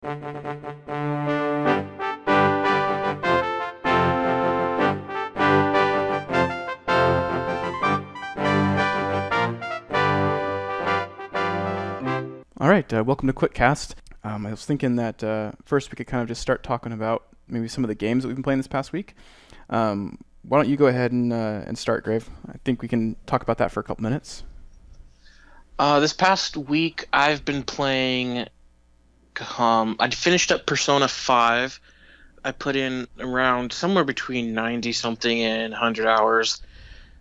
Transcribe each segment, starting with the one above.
All right, welcome to QuickCast. I was thinking that first we could kind of just start talking about maybe some of the games that we've been playing this past week. Why don't you go ahead and start, Grave? I think we can talk about that for a couple minutes. This past week, I've been playing. I finished up Persona 5. I put in around somewhere between 90 something and 100 hours.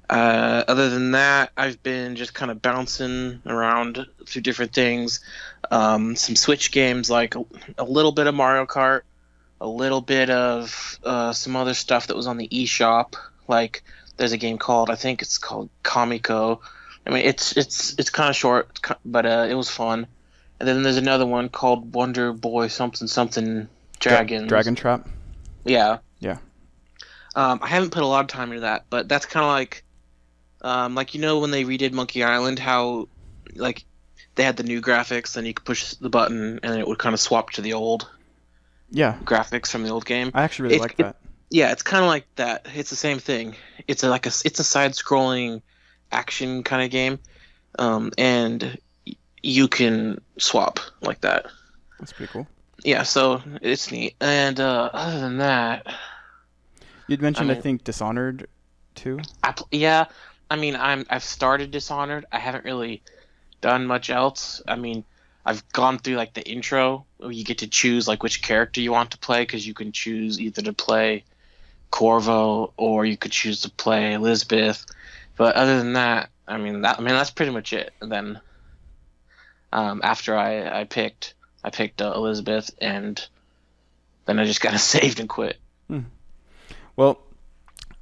Other than that, I've been just kind of bouncing around through different things. Some Switch games, like a little bit of Mario Kart, a little bit of some other stuff that was on the eShop. Like there's a game called, I think it's called Kamiko. I mean, it's kind of short, but it was fun. And then there's another one called Wonder Boy something something Dragons. Dragon Trap? Yeah. Yeah. I haven't put a lot of time into that, but that's kind of like when they redid Monkey Island, how like they had the new graphics, then you could push the button and it would kind of swap to the old graphics from the old game. I actually really like that. Yeah, it's kind of like that. It's the same thing. It's a side-scrolling action kind of game, and you can swap like that. That's pretty cool. Yeah, so it's neat. And other than that, you'd mentioned I think Dishonored too. I've started Dishonored. I haven't really done much else. I mean, I've gone through like the intro where you get to choose like which character you want to play, because you can choose either to play Corvo or you could choose to play Elizabeth. But other than that, that's pretty much it. And then after I picked Elizabeth, and then I just kind of saved and quit. Well,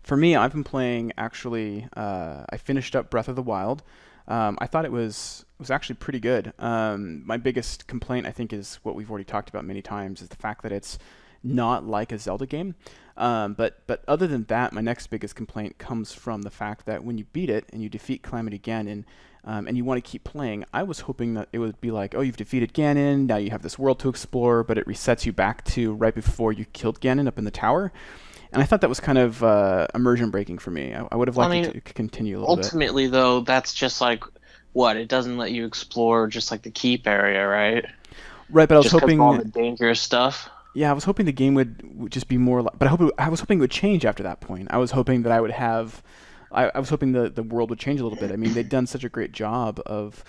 for me, I've been playing, actually, I finished up Breath of the Wild. I thought it was actually pretty good. My biggest complaint, I think, is what we've already talked about many times, is the fact that it's not like a Zelda game. But other than that, my next biggest complaint comes from the fact that when you beat it and you defeat Calamity Ganon, and you want to keep playing, I was hoping that it would be like, oh, you've defeated Ganon, now you have this world to explore, but it resets you back to right before you killed Ganon up in the tower. And I thought that was kind of immersion breaking for me. I would have liked it to continue a little bit. Ultimately, though, that's just like, it doesn't let you explore just like the keep area, right? Right, but I was just hoping all the dangerous stuff. Yeah, I was hoping the game would just be more like, but I was hoping it would change after that point. I was hoping that I would have, I was hoping the world would change a little bit. I mean, they've done such a great job of,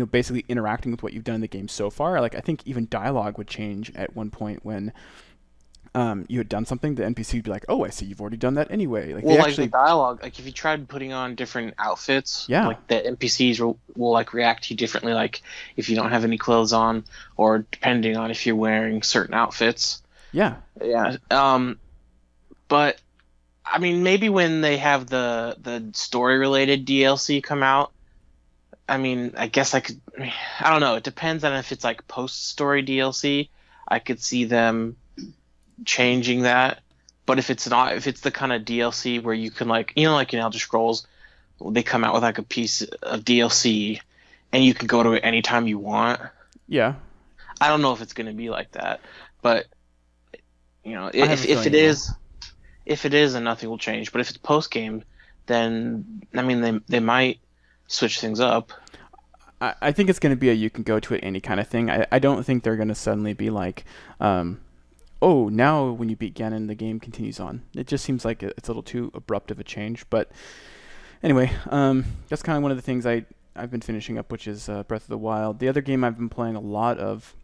basically interacting with what you've done in the game so far. Like, I think even dialogue would change at one point when you had done something. The NPC would be like, "Oh, I see, you've already done that anyway." Like, the dialogue, like if you tried putting on different outfits, like the NPCs will like react to you differently. Like if you don't have any clothes on, or depending on if you're wearing certain outfits. Yeah. But I mean, maybe when they have the story related DLC come out, I mean, I guess I don't know. It depends on if it's like post story DLC. I could see them changing that. But if it's not, if it's the kind of DLC where you can like in Elder Scrolls, they come out with like a piece of DLC and you can go to it anytime you want. Yeah. I don't know if it's going to be like that, but if it is, then nothing will change. But if it's post game, then I mean they might switch things up. I think it's going to be a you can go to it any kind of thing. I don't think they're going to suddenly be like, oh, now when you beat Ganon, the game continues on. It just seems like it's a little too abrupt of a change. But anyway, that's kind of one of the things I've been finishing up, which is Breath of the Wild. The other game I've been playing a lot of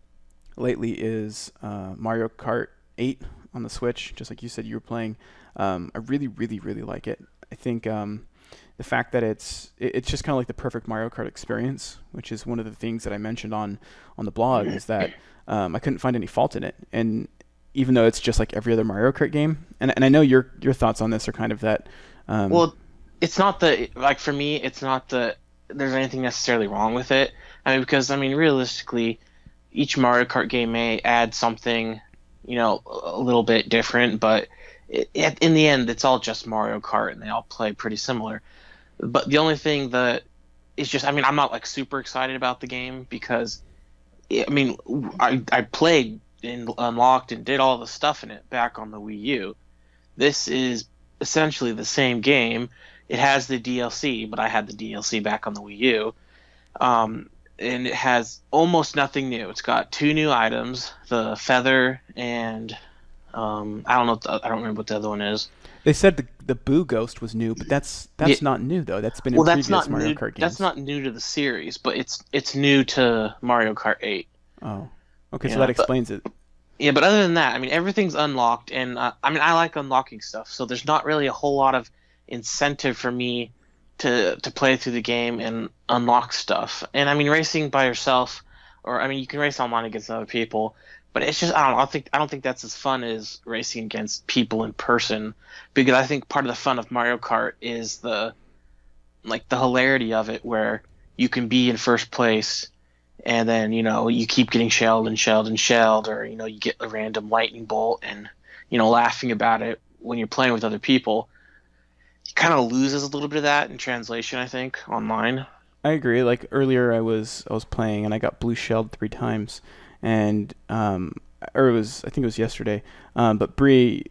lately is Mario Kart 8 on the Switch, just like you said you were playing. I really, really, really like it. I think the fact that it's just kind of like the perfect Mario Kart experience, which is one of the things that I mentioned on the blog, is that I couldn't find any fault in it. And even though it's just like every other Mario Kart game, and I know your thoughts on this are kind of that. Well, it's not for me, it's not there's anything necessarily wrong with it. I mean, because realistically, each Mario Kart game may add something, a little bit different, but in the end, it's all just Mario Kart, and they all play pretty similar. But the only thing that is just, I'm not like super excited about the game because, I played and unlocked and did all the stuff in it back on the Wii U. This is essentially the same game. It has the DLC, but I had the DLC back on the Wii U. Um, and it has almost nothing new. It's got two new items: the feather and I don't know. I don't remember what the other one is. They said the Boo Ghost was new, but that's Yeah, not new though. That's been in well, that's previous not Mario new. Kart That's games. not new to the series, but it's new to Mario Kart 8. Oh, okay, so that Yeah, but explains it. yeah, but other than that, I mean, everything's unlocked, and I mean, I like unlocking stuff. So there's not really a whole lot of incentive for me to play through the game and unlock stuff. And I mean, racing by yourself, or I mean, you can race online against other people, but it's just I don't know. I don't think that's as fun as racing against people in person, because I think part of the fun of Mario Kart is the hilarity of it, where you can be in first place and then you keep getting shelled and shelled and shelled, or you get a random lightning bolt, and laughing about it when you're playing with other people. It kind of loses a little bit of that in translation, I think, online. I agree. Like earlier, I was playing and I got blue shelled 3 times, and or it was I think it was yesterday. But Bree,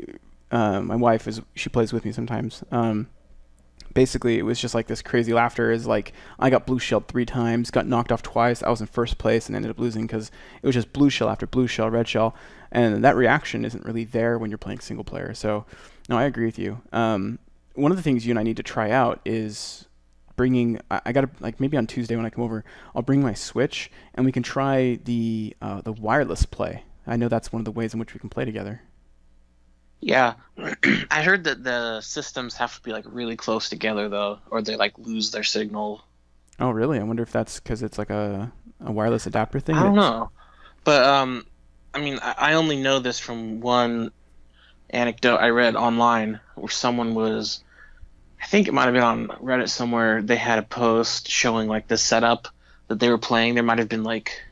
my wife she plays with me sometimes. Basically, it was just like this crazy laughter. Is like I got blue shelled 3 times, got knocked off twice. I was in first place and ended up losing because it was just blue shell after blue shell, red shell, and that reaction isn't really there when you're playing single player. So, no, I agree with you. One of the things you and I need to try out is bringing. I gotta like maybe on Tuesday when I come over, I'll bring my Switch and we can try the wireless play. I know that's one of the ways in which we can play together. Yeah, I heard that the systems have to be like really close together though, or they like lose their signal. Oh, really? I wonder if that's because it's like a wireless adapter thing. I don't That's know, but I mean, I only know this from one anecdote I read online where someone was. I think it might have been on Reddit somewhere. They had a post showing like the setup that they were playing. There might have been like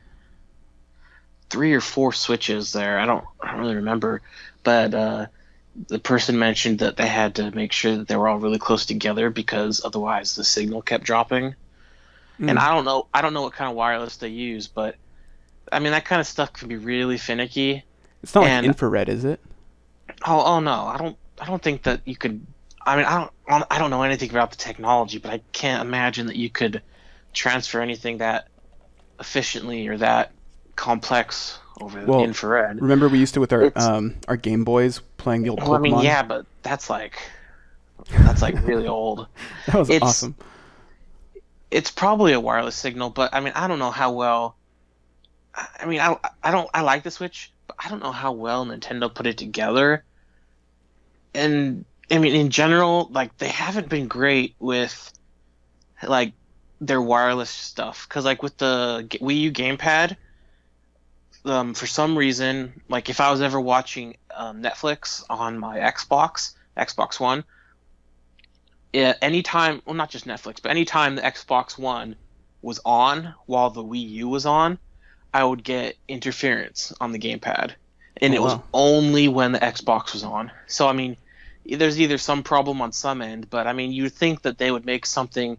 three or four switches there. I don't really remember, but the person mentioned that they had to make sure that they were all really close together because otherwise the signal kept dropping. And mm. I don't know what kind of wireless they use, but I mean that kind of stuff can be really finicky. It's not like And infrared, is it? oh no, I don't think that you could. I mean I don't know anything about the technology, but I can't imagine that you could transfer anything that efficiently or that complex over Well, infrared. remember we used to with It's our Game Boys playing the old well, I mean, Pokemon. yeah, but that's like really old. That was It's awesome. it's probably a wireless signal, but I mean, I don't know how well. I mean, I don't I like the Switch, but I don't know how well Nintendo put it together. And I mean, in general, like they haven't been great with like their wireless stuff. Because like with the Wii U gamepad, for some reason, like if I was ever watching Netflix on my Xbox One, anytime, well, not just Netflix, but anytime the Xbox One was on while the Wii U was on, I would get interference on the gamepad, and Oh it was wow. only when the Xbox was on. So I mean, there's either some problem on some end, but I mean, you'd think that they would make something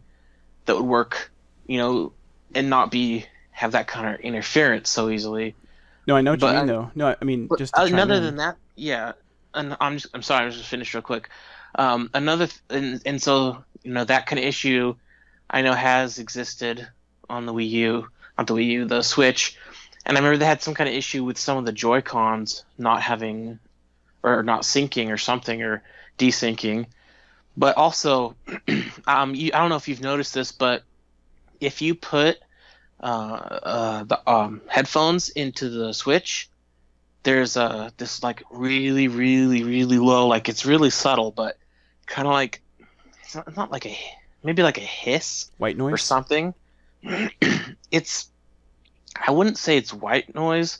that would work, you know, and not be have that kind of interference so easily. No, I know what you But mean though. No, I mean but just to chime other in. than that, yeah. And I'm sorry, I was just finished real quick. And so that kind of issue I know has existed on the Wii U, not the Wii U, the Switch. And I remember they had some kind of issue with some of the Joy Cons not having or not syncing or something or desyncing. But also, I don't know if you've noticed this, but if you put the headphones into the Switch, there's this like really really really low, like it's really subtle, but kind of like it's not like a maybe like a hiss White or noise? something. It's I wouldn't say it's white noise.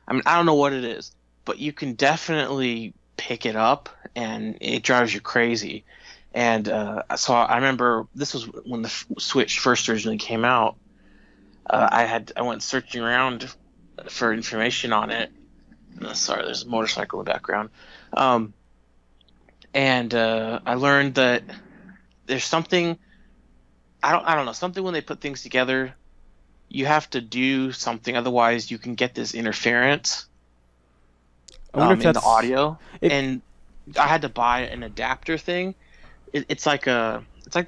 I mean I don't know what it is, but you can definitely pick it up and it drives you crazy. And so I remember this was when the Switch first originally came out. I went searching around for information on it. Sorry, there's a motorcycle in the background. Um, and I learned that there's something I don't know, something when they put things together, you have to do something, otherwise you can get this interference. I wonder if in the that's audio, it. and I had to buy an adapter thing. It's like the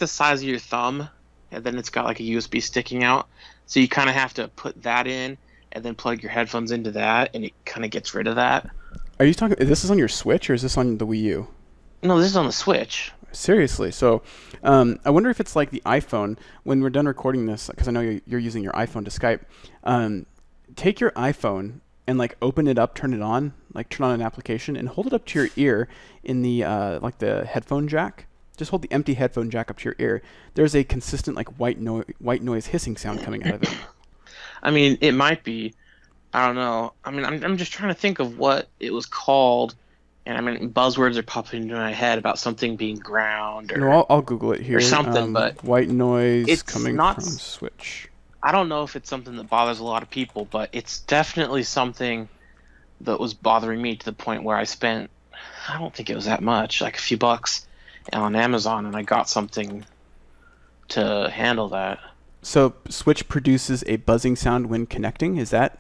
size of your thumb, and then it's got like a USB sticking out. So you kind of have to put that in, and then plug your headphones into that, and it kind of gets rid of that. Are you talking? This is on your Switch or is this on the Wii U? No, this is on the Switch. Seriously. So, I wonder if it's like the iPhone. When we're done recording this, because I know you're using your iPhone to Skype. Um, Take your iPhone and like open it up, turn it on, like turn on an application, and hold it up to your ear in the like the headphone jack. Just hold the empty headphone jack up to your ear. There's a consistent like white noise hissing sound coming out of it. I mean, it might be. I don't know. I mean, I'm just trying to think of what it was called, and I mean, buzzwords are popping into my head about something being ground No, I'll Google it here. or something, but White noise it's coming not. from Switch. I don't know if it's something that bothers a lot of people, but it's definitely something that was bothering me to the point where I spent, I don't think it was that much, like a few bucks on Amazon, and I got something to handle that. So Switch produces a buzzing sound when connecting. Is that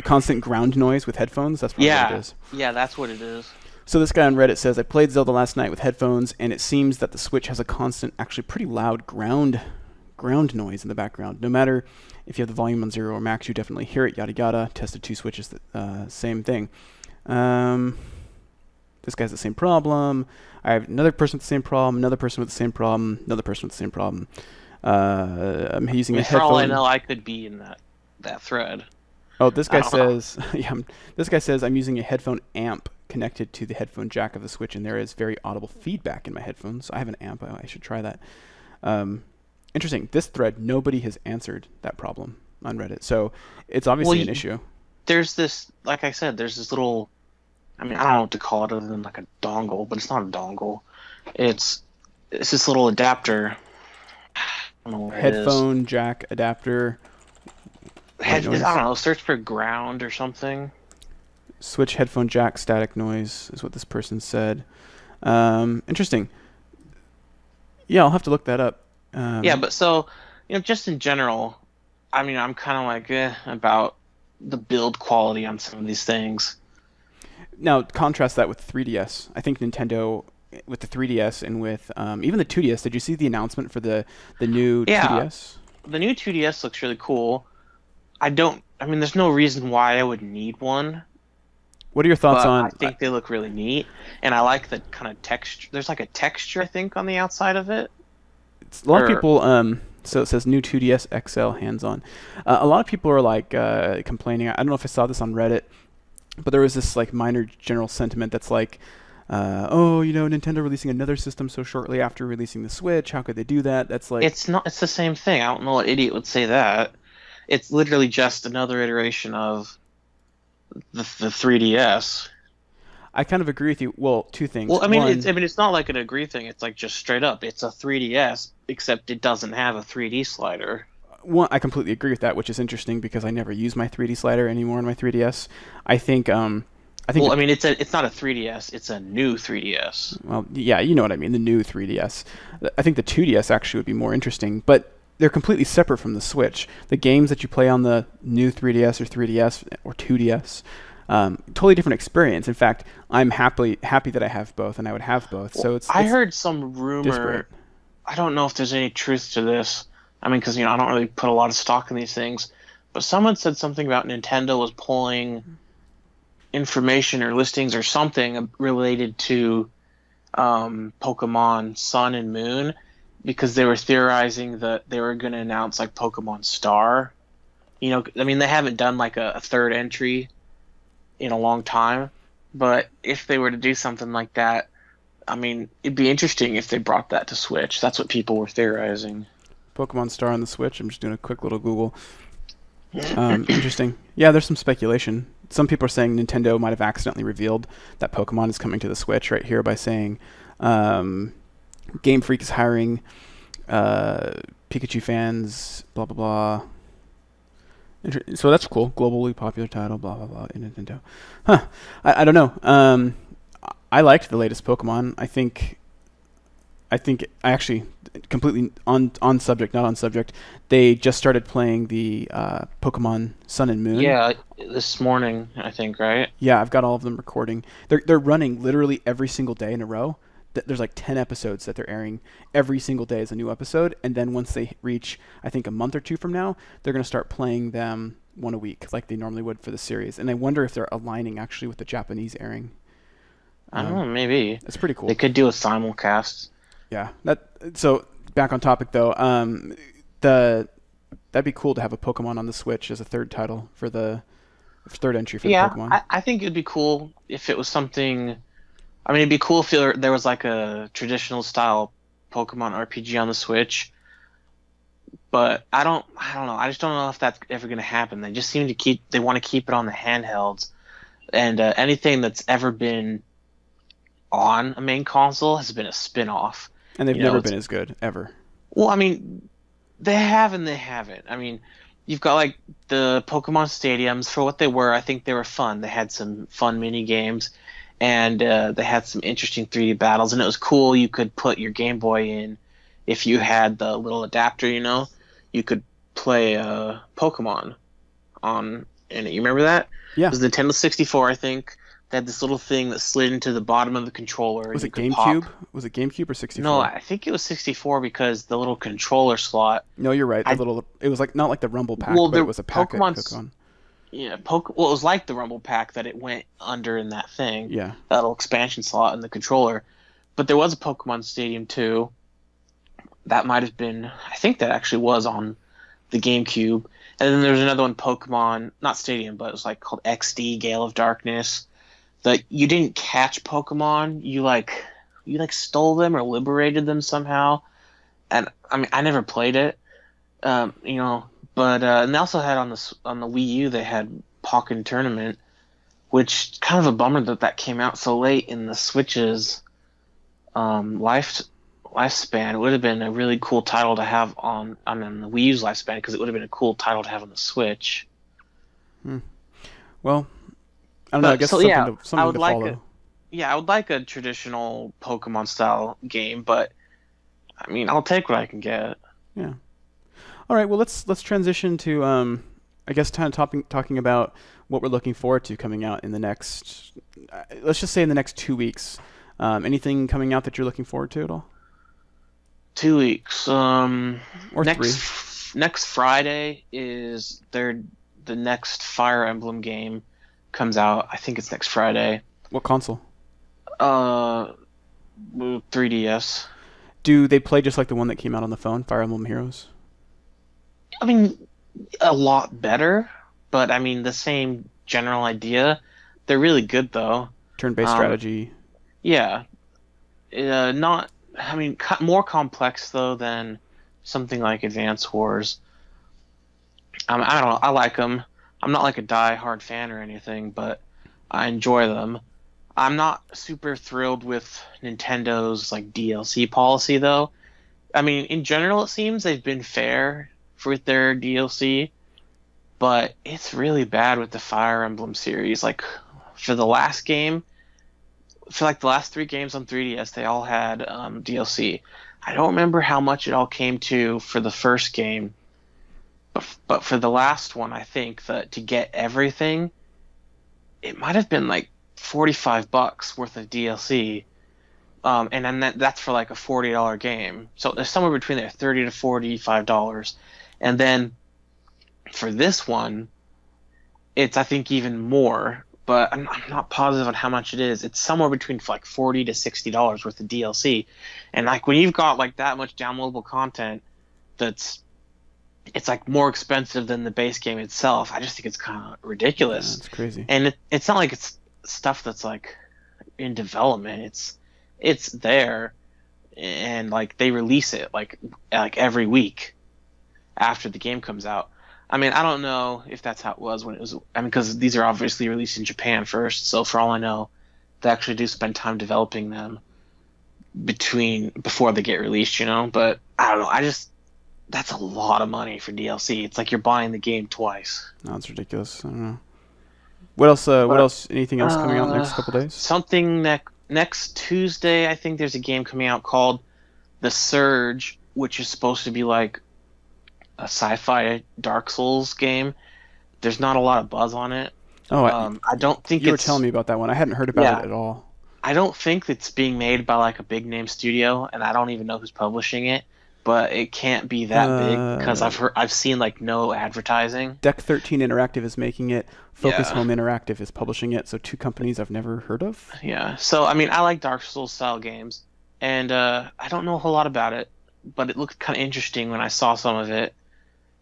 constant ground noise with headphones? That's probably what it Yeah, is. yeah, that's what it is. So this guy on Reddit says, I played Zelda last night with headphones, and it seems that the Switch has a constant, actually pretty loud ground noise in the background. No matter if you have the volume on 0 or max, you definitely hear it, yada yada. Tested 2 Switches, same thing. This guy has the same problem. I have another person with the same problem, another person with the same problem, another person with the same problem. I'm using I a mean, for all I headphone. know, I could be in that thread. Oh, this I guy don't know. says, yeah, this guy says I'm using a headphone amp connected to the headphone jack of the Switch, and there is very audible feedback in my headphones. I have an amp. I should try that. Interesting. This thread, nobody has answered that problem on Reddit, so it's Well, obviously an issue. there's this, like I said, there's this little. I mean, I don't know what to call it other than like a dongle, but it's not a dongle. It's it's this little adapter. I don't know where it is. Headphone jack adapter, white I noise. don't know. Search for ground or something. Switch headphone jack static noise is what this person said. Interesting. Yeah, I'll have to look that up. Yeah, but so just in general, I mean, I'm kind of like about the build quality on some of these things. Now, contrast that with 3DS. I think Nintendo, with the 3DS and with even the 2DS, did you see the announcement for the new Yeah, 2DS? the new 2DS looks really cool. I don't. I mean, there's no reason why I would need one, What are your thoughts but I on? think they look really neat, and I like the kind of texture. There's like a texture, I think, on the outside of it. A lot of Or people. So it says new 2DS XL hands-on. A lot of people are like complaining. I don't know if I saw this on Reddit, but there was this like minor general sentiment that's like, oh, Nintendo releasing another system so shortly after releasing the Switch. How could they do that? That's like, it's not. It's the same thing. I don't know what idiot would say that. It's literally just another iteration of the 3DS. I kind of agree with you. Well, two things. Well, I mean, One, it's not like an agree thing. It's like just straight up. It's a 3DS, except it doesn't have a 3D slider. I completely agree with that, which is interesting because I never use my 3D slider anymore on my 3DS. I think, I think, Well, I mean, it's not a 3DS. It's a new 3DS. well, yeah, you know what I mean, the new 3DS. I think the 2DS actually would be more interesting, but they're completely separate from the Switch. The games that you play on the new 3DS or 3DS or 2DS, totally different experience. In fact, I'm happy that I have both, and I would have both. So I it's heard some rumor. disparate. I don't know if there's any truth to this. I mean, because I don't really put a lot of stock in these things, but someone said something about Nintendo was pulling information or listings or something related to Pokemon Sun and Moon because they were theorizing that they were going to announce like Pokemon Star. I mean, they haven't done like a third entry in a long time, but if they were to do something like that, I mean, it'd be interesting if they brought that to Switch. That's what people were theorizing. Pokemon Star on the Switch. I'm just doing a quick little Google. Interesting. Yeah, there's some speculation. Some people are saying Nintendo might have accidentally revealed that Pokemon is coming to the Switch right here by saying Game Freak is hiring Pikachu fans, blah, blah, blah. So that's cool. Globally popular title, blah, blah, blah, in Nintendo. Huh. I don't know. I liked the latest Pokemon. I think I think I actually completely on subject, not on subject. They just started playing the Pokemon Sun and Moon. Yeah, this morning, I think, right? Yeah, I've got all of them recording. They're running literally every single day in a row. There's like 10 episodes that they're airing every single day as a new episode, and then once they reach, I think, a month or two from now, they're going to start playing them one a week like they normally would for the series. And I wonder if they're aligning actually with the Japanese airing. I don't know, maybe. It's pretty They cool. could do a simulcast. Yeah. So back on topic though, the that'd be cool to have a Pokemon on the Switch as a third title for the third entry for the Yeah, Pokemon. I think it'd be cool if it was something. I mean, it'd be cool if there was like a traditional style Pokemon RPG on the Switch. But I don't know. I just don't know if that's ever going to happen. They just seem to they want to keep it on the handhelds, and anything that's ever been on a main console has been a spin-off. And they've You know, never it's been as good ever. well, I mean, they have and they haven't. I mean, you've got like the Pokemon stadiums for what they were. I think they were fun. They had some fun mini games, and they had some interesting 3D battles, and it was cool. You could put your Game Boy in if you had the little adapter. You could play Pokemon on in it. You remember that? Yeah. It was Nintendo 64, I think. They had this little thing that slid into the bottom of the controller. Was And you it could pop. GameCube? Was it GameCube or 64? No, I think it was 64 because the little controller slot. No, you're right. I It was like not like the Rumble Pack, well, but the it was a pack that Pokemon's hook on. yeah, well, it was like the Rumble Pack that it went under in that thing, Yeah. that little expansion slot in the controller. But there was a Pokemon Stadium too. That might have been. I think that actually was on the GameCube. And then there was another one, Pokemon, not Stadium, but it was like called XD Gale of Darkness. That you didn't catch Pokemon, you stole them or liberated them somehow. And I mean, I never played it, but and they also had on the Wii U they had Pokken Tournament, which kind of a bummer that came out so late in the Switch's lifespan. It would have been a really cool title to have on the Wii U's lifespan because it would have been a cool title to have on the Switch. Well, I don't know. I guess something I to would like follow. I would like a traditional Pokemon style game, but I mean, I'll take what I can get. Yeah. All right. Well, let's transition to I guess kind of talking about what we're looking forward to coming out in the next. Let's just say in the next 2 weeks. Anything coming out that you're looking forward to at all? 2 weeks. Or Next 3? next Friday is the next Fire Emblem game comes out. I think it's next Friday. What console? 3DS. Do they play just like the one that came out on the phone, Fire Emblem Heroes? I mean, a lot better, but I mean the same general idea. They're really good though. Turn-based strategy. Yeah. Not. I mean, more complex though than something like Advance Wars. I don't know. I like them. I'm not like a die-hard fan or anything, but I enjoy them. I'm not super thrilled with Nintendo's like DLC policy though. I mean, in general, it seems they've been fair with their DLC, but it's really bad with the Fire Emblem series. Like for the last game, for like the last 3 games on 3DS, they all had DLC. I don't remember how much it all came to for the first game, but for the last one, I think that to get everything, it might have been like $45 worth of DLC. And then that's for like a $40 game. So there's somewhere between there, $30 to $45. And then for this one, it's I think even more, but I'm not positive on how much it is. It's somewhere between like $40 to $60 worth of DLC. And like when you've got like that much downloadable content, it's like more expensive than the base game itself. I just think it's kind of ridiculous. It's crazy. And it's not like it's stuff that's like in development. It's there, and like they release it like every week after the game comes out. I mean, I don't know if that's how it was when it was. I mean, because these are obviously released in Japan first, so for all I know, they actually do spend time developing them before they get released. But I don't know. That's a lot of money for DLC. It's like you're buying the game twice. No, it's ridiculous. I don't know. What else? What else? Anything else coming out in the next couple days? Something next Tuesday, I think there's a game coming out called The Surge, which is supposed to be like a sci-fi Dark Souls game, there's not a lot of buzz on it. Oh, I don't think you were telling it's me about that one. I hadn't heard about it yeah. at all. I don't think it's being made by like a big name studio, and I don't even know who's publishing it. But it can't be that big because Uh, I've seen like no advertising. Deck 13 Interactive is making it. Focus Yeah, Home Interactive is publishing it. So two companies I've never heard of. yeah. So I mean, I like Dark Souls style games, and I don't know a whole lot about it, but it looked kind of interesting when I saw some of it.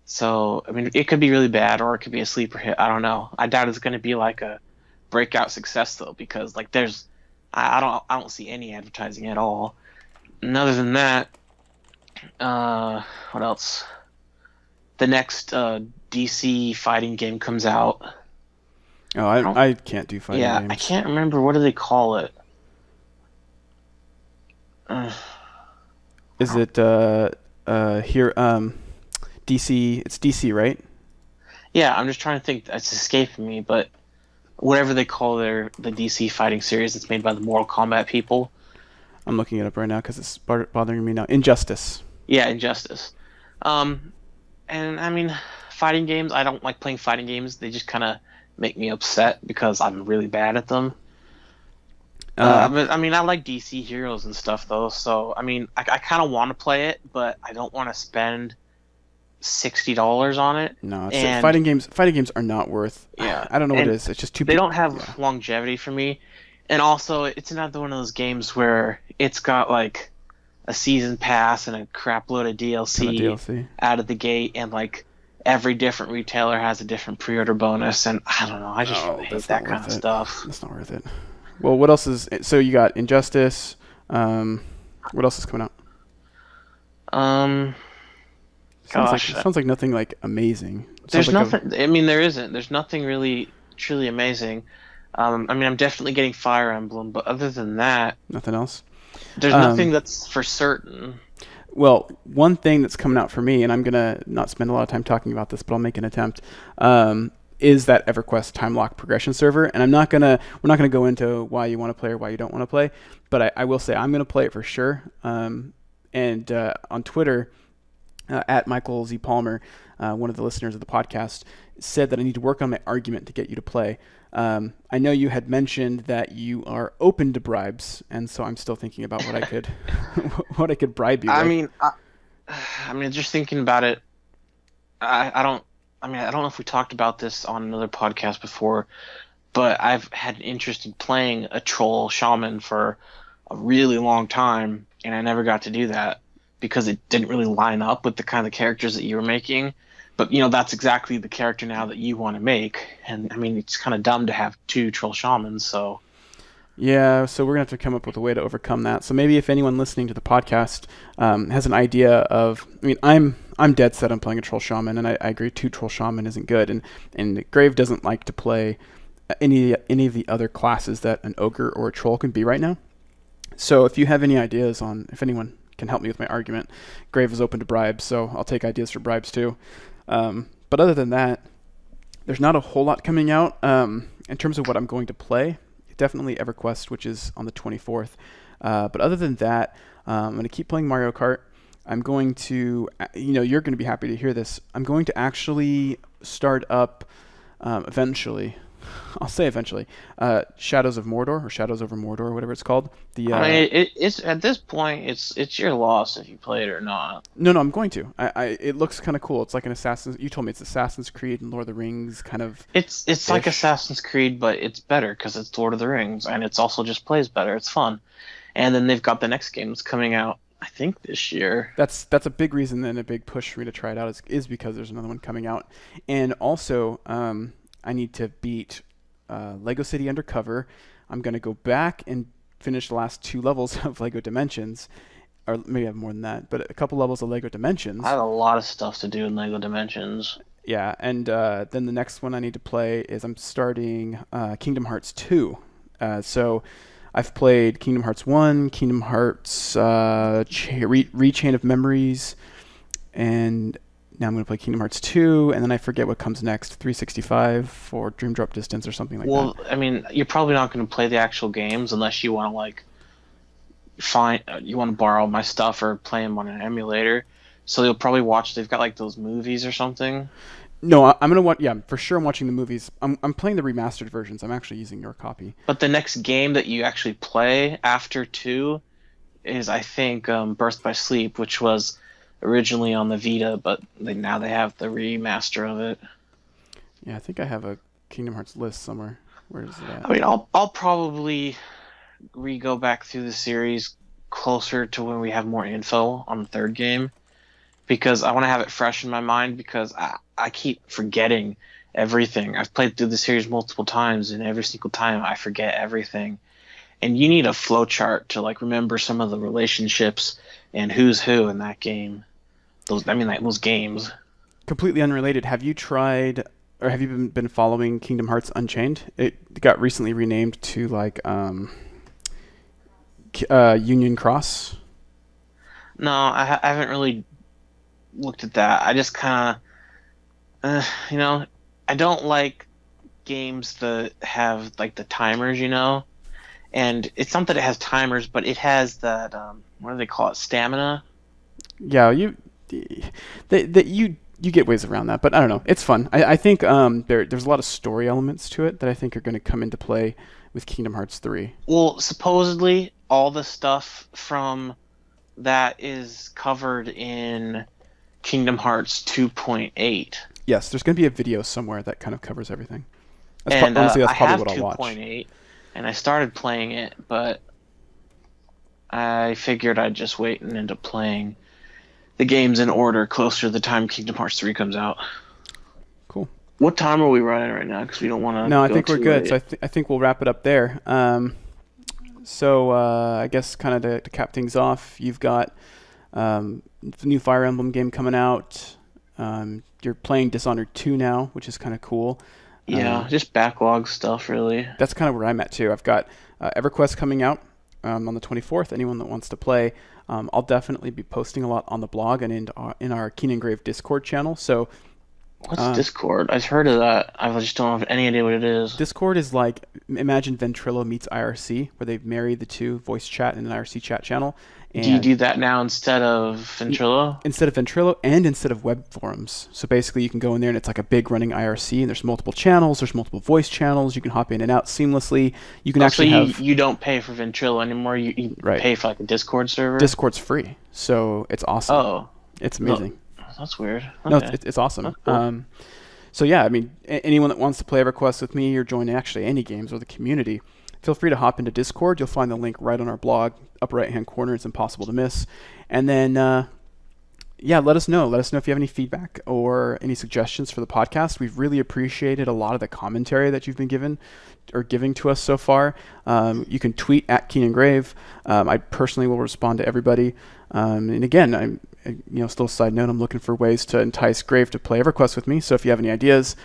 So I mean, it could be really bad or it could be a sleeper hit. I don't know. I doubt it's going to be like a breakout success though, because like I don't see any advertising at all. And other than that, what else? The next DC fighting game comes out. Oh, I don't. I can't do fighting Yeah, games. I can't remember what do they call it. Uh, Is it here DC? It's DC, right? yeah, I'm just trying to think. It's escaping me, but whatever they call the DC fighting series that's made by the Mortal Kombat people. I'm looking it up right now because it's bothering me now. Injustice. Yeah, Injustice. Um, and I mean, fighting games. I don't like playing fighting games. They just kind of make me upset because I'm really bad at them. But I mean, I like DC heroes and stuff though. So I mean, I kind of want to play it, but I don't want to spend $60 on it. No, And fighting games. Fighting games are not worth. yeah, I don't know what and it is. It's just too. they don't Yeah, have longevity for me. And also, it's another one of those games where it's got like a season pass and a crap load of ton of DLC DLC. out of the gate, and like every different retailer has a different pre-order bonus, and I don't know. I just really hate That's that not kind worth of it. stuff. That's not worth it. Well, what else is? So you got Injustice. What else is coming out? Um, gosh, Sounds like nothing like amazing. Sounds there's like nothing. I mean, there isn't. There's nothing really truly amazing. I mean, I'm definitely getting Fire Emblem, but other than that, nothing else. there's nothing that's for certain. Well, one thing that's coming out for me, and I'm gonna not spend a lot of time talking about this, but I'll make an attempt. Is that EverQuest time lock progression server? And we're not gonna go into why you want to play or why you don't want to play, but I will say I'm gonna play it for sure. And on Twitter, at Michael Z Palmer, one of the listeners of the podcast, said that I need to work on my argument to get you to play. I know you had mentioned that you are open to bribes, and so I'm still thinking about what I could what I could bribe you I with. mean, I mean, just thinking about it, I don't. I mean, I don't know if we talked about this on another podcast before, but I've had an interest in playing a troll shaman for a really long time, and I never got to do that because it didn't really line up with the kind of characters that you were making. But you know, that's exactly the character now that you want to make, and I mean, it's kind of dumb to have two troll shamans. So Yeah, so we're gonna have to come up with a way to overcome that. So maybe if anyone listening to the podcast has an idea of, I mean, I'm dead set on playing a troll shaman, and I agree, two troll shaman isn't good, and Grave doesn't like to play any of the other classes that an ogre or a troll can be right now. So if you have any ideas on if anyone can help me with my argument, Grave is open to bribes, so I'll take ideas for bribes too. But other than that, there's not a whole lot coming out in terms of what I'm going to play. Definitely EverQuest, which is on the 24th. But other than that, I'm going to keep playing Mario Kart. I'm going to, you're going to be happy to hear this. I'm going to actually start up eventually. I'll say eventually. Shadows of Mordor or Shadows over Mordor, whatever it's called. I mean, it's at this point, it's your loss if you play it or not. No, I'm going to. It looks kind of cool. It's like an Assassin's. You told me it's Assassin's Creed and Lord of the Rings kind of. It's like Assassin's Creed, but it's better because it's Lord of the Rings, and it's also just plays better. It's fun, and then they've got the next game that's coming out, I think this year. That's a big reason and a big push for me to try it out is because there's another one coming out, and also I need to beat Lego City Undercover. I'm gonna go back and finish the last 2 levels of Lego Dimensions, or maybe I have more than that, but a couple levels of Lego Dimensions. I have a lot of stuff to do in Lego Dimensions. Yeah, and then the next one I need to play is I'm starting Kingdom Hearts 2. So I've played Kingdom Hearts 1, Kingdom Hearts Rechain of Memories, and now I'm going to play Kingdom Hearts 2, and then I forget what comes next, 365 for Dream Drop Distance or something like that. Well, I mean, you're probably not going to play the actual games unless you want to like find you want to borrow my stuff or play them on an emulator. So you'll probably watch. They've got like those movies or something. No, I'm gonna watch. Yeah, for sure. I'm watching the movies. I'm playing the remastered versions. I'm actually using your copy. But the next game that you actually play after two is, I think, Birth by Sleep, which was originally on the Vita, but now they have the remaster of it. Yeah, I think I have a Kingdom Hearts list somewhere. Where is it at? I mean, I'll probably re-go back through the series closer to when we have more info on the third game because I want to have it fresh in my mind because I keep forgetting everything. I've played through the series multiple times and every single time I forget everything. And you need a flow chart to like remember some of the relationships and who's who in that game. Like those games. Completely unrelated. Have you tried, or have you been following Kingdom Hearts Unchained? It got recently renamed to like Union Cross. No, I haven't really looked at that. I just kind of, I don't like games that have like the timers, and it's not that it has timers, but it has that what do they call it, stamina. Yeah, you get ways around that, but I don't know. It's fun. I think there's a lot of story elements to it that I think are going to come into play with Kingdom Hearts 3. Well, supposedly all the stuff from that is covered in Kingdom Hearts 2.8. Yes, there's going to be a video somewhere that kind of covers everything. And Honestly, that's I probably have what I'll watch. 2.8, and I started playing it, but I figured I'd just wait and end up playing the games in order closer to the time Kingdom Hearts 3 comes out. Cool. What time are we running right now? Because we don't want to No, I go think we're too good. late. So I think we'll wrap it up there. I guess kind of to cap things off, you've got the new Fire Emblem game coming out. You're playing Dishonored 2 now, which is kind of cool. Yeah, just backlog stuff, really. That's kind of where I'm at too. I've got EverQuest coming out on the 24th. Anyone that wants to play, I'll definitely be posting a lot on the blog and in our Keen and Grave Discord channel. So What's Discord? I've heard of that. I just don't have any idea what it is. Discord is like, imagine Ventrilo meets IRC, where they've married the two, voice chat and an IRC chat channel. Do you And do that now instead of Ventrilo? instead of Ventrilo and instead of web forums. So basically you can go in there and it's like a big running IRC and there's multiple channels, there's multiple voice channels, you can hop in and out seamlessly. You can So actually have you don't pay for Ventrilo anymore. You right. pay for like a Discord server. Discord's free. So it's awesome. Oh, It's no, amazing. that's weird. No, Okay. it's awesome. That's cool. So yeah, I mean, anyone that wants to play EverQuest with me or join actually any games or the community, feel free to hop into Discord. You'll find the link right on our blog, upper right-hand corner. It's impossible to miss. And then, yeah, let us know. Let us know if you have any feedback or any suggestions for the podcast. We've really appreciated a lot of the commentary that you've been giving to us so far. You can tweet at Keen and Grave. I personally will respond to everybody. And again, still a side note, I'm looking for ways to entice Grave to play EverQuest with me. So if you have any ideas,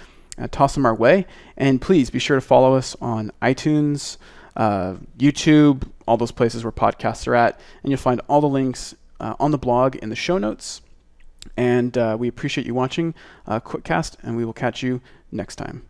toss them our way. And please be sure to follow us on iTunes, YouTube, all those places where podcasts are at. And you'll find all the links on the blog in the show notes. And we appreciate you watching QuickCast, and we will catch you next time.